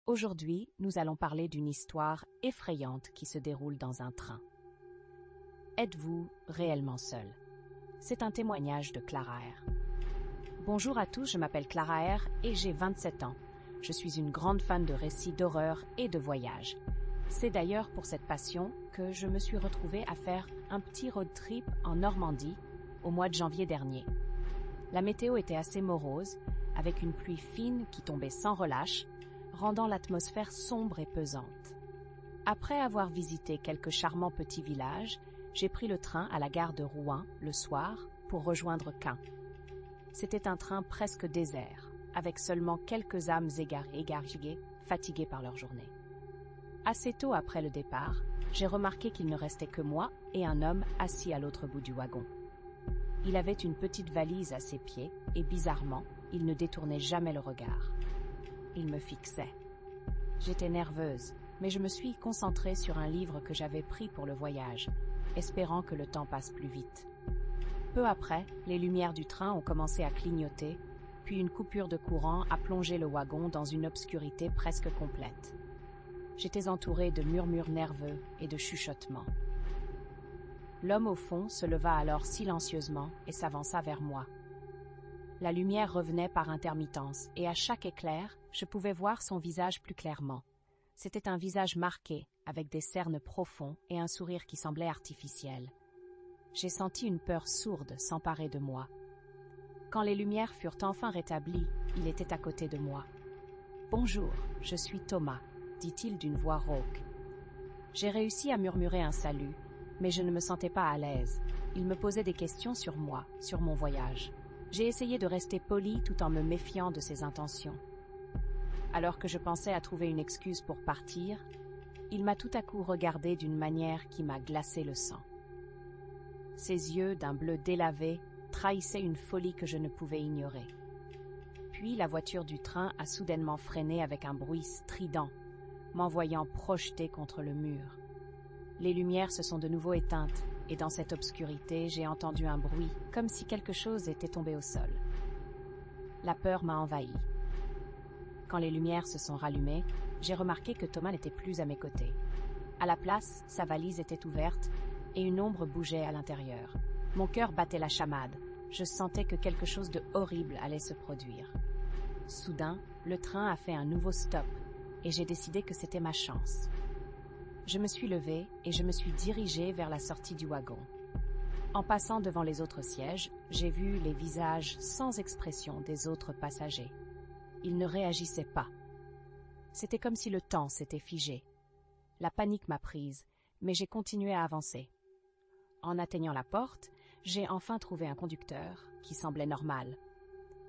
Aujourd'hui, nous allons parler d'une histoire effrayante qui se déroule dans un train. Êtes-vous réellement seul? C'est un témoignage de Clara R. Bonjour à tous, je m'appelle Clara R et j'ai 27 ans. Je suis une grande fan de récits d'horreur et de voyages. C'est d'ailleurs pour cette passion que je me suis retrouvée à faire un petit road trip en Normandie au mois de janvier dernier. La météo était assez morose, avec une pluie fine qui tombait sans relâche, rendant l'atmosphère sombre et pesante. Après avoir visité quelques charmants petits villages, j'ai pris le train à la gare de Rouen le soir pour rejoindre Caen. C'était un train presque désert, avec seulement quelques âmes égarées, fatiguées par leur journée. Assez tôt après le départ, j'ai remarqué qu'il ne restait que moi et un homme assis à l'autre bout du wagon. Il avait une petite valise à ses pieds et bizarrement, il ne détournait jamais le regard. Il me fixait. J'étais nerveuse, mais je me suis concentrée sur un livre que j'avais pris pour le voyage, espérant que le temps passe plus vite. Peu après, les lumières du train ont commencé à clignoter, puis une coupure de courant a plongé le wagon dans une obscurité presque complète. J'étais entourée de murmures nerveux et de chuchotements. L'homme au fond se leva alors silencieusement et s'avança vers moi. La lumière revenait par intermittence, et à chaque éclair, je pouvais voir son visage plus clairement. C'était un visage marqué, avec des cernes profonds et un sourire qui semblait artificiel. J'ai senti une peur sourde s'emparer de moi. Quand les lumières furent enfin rétablies, il était à côté de moi. « Bonjour, je suis Thomas », dit-il d'une voix rauque. J'ai réussi à murmurer un salut, mais je ne me sentais pas à l'aise. Il me posait des questions sur moi, sur mon voyage. J'ai essayé de rester poli tout en me méfiant de ses intentions. Alors que je pensais à trouver une excuse pour partir, il m'a tout à coup regardé d'une manière qui m'a glacé le sang. Ses yeux, d'un bleu délavé, trahissaient une folie que je ne pouvais ignorer. Puis la voiture du train a soudainement freiné avec un bruit strident, m'envoyant projeter contre le mur. Les lumières se sont de nouveau éteintes, et dans cette obscurité, j'ai entendu un bruit, comme si quelque chose était tombé au sol. La peur m'a envahi. Quand les lumières se sont rallumées, j'ai remarqué que Thomas n'était plus à mes côtés. À la place, sa valise était ouverte, et une ombre bougeait à l'intérieur. Mon cœur battait la chamade. Je sentais que quelque chose de horrible allait se produire. Soudain, le train a fait un nouveau stop, et j'ai décidé que c'était ma chance. Je me suis levée et je me suis dirigée vers la sortie du wagon. En passant devant les autres sièges, j'ai vu les visages sans expression des autres passagers. Ils ne réagissaient pas. C'était comme si le temps s'était figé. La panique m'a prise, mais j'ai continué à avancer. En atteignant la porte, j'ai enfin trouvé un conducteur qui semblait normal.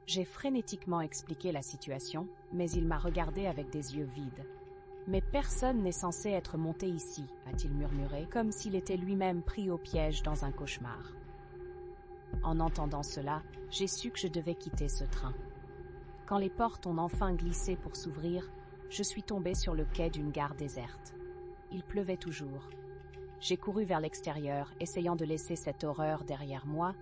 J'ai frénétiquement expliqué la situation, mais il m'a regardé avec des yeux vides. « Mais personne n'est censé être monté ici », a-t-il murmuré, comme s'il était lui-même pris au piège dans un cauchemar. En entendant cela, j'ai su que je devais quitter ce train. Quand les portes ont enfin glissé pour s'ouvrir, je suis tombée sur le quai d'une gare déserte. Il pleuvait toujours. J'ai couru vers l'extérieur, essayant de laisser cette horreur derrière moi,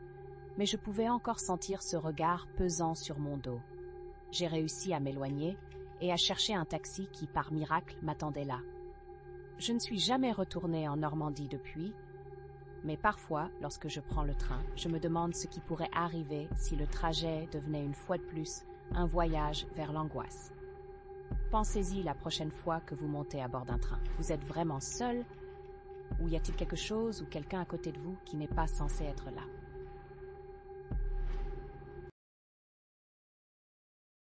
mais je pouvais encore sentir ce regard pesant sur mon dos. J'ai réussi à m'éloigner et à chercher un taxi qui, par miracle, m'attendait là. Je ne suis jamais retournée en Normandie depuis, mais parfois, lorsque je prends le train, je me demande ce qui pourrait arriver si le trajet devenait une fois de plus un voyage vers l'angoisse. Pensez-y la prochaine fois que vous montez à bord d'un train. Vous êtes vraiment seul, ou y a-t-il quelque chose ou quelqu'un à côté de vous qui n'est pas censé être là?